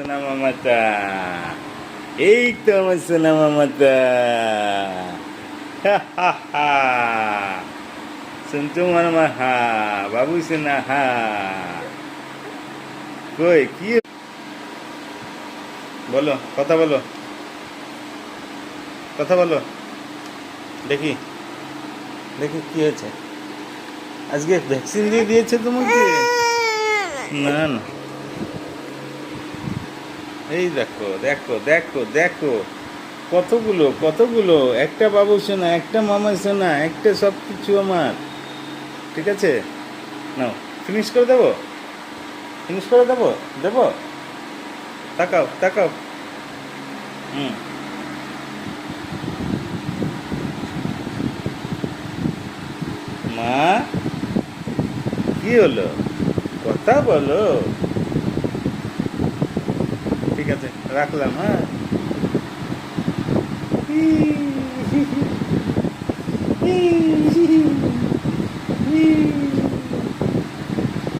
সোনা মামাটা, এই তো আমার সোনা মামাটা। হা হা হা। শুনতো মামা, হা বাবু সোনা, হা কই কি বলো, কথা বলো, কথা বলো। দেখি, দেখি কি হয়েছে। আজকে ভ্যাকসিন দিয়ে দিয়েছে তোমাকে? না না, এই দেখো দেখো দেখো দেখো, কতগুলো কতগুলো, একটা বাবু সোনা, একটা মামা সোনা, একটা সব কিছু আমার। ঠিক আছে, নাও, ফিনিশ করে দেবো, ফিনিশ করে দেবো, দেবো। তাকাও তাকাও। হুম। মা, কি হলো, কথা বলো। ঠিক আছে, রাখলাম, হ্যাঁ।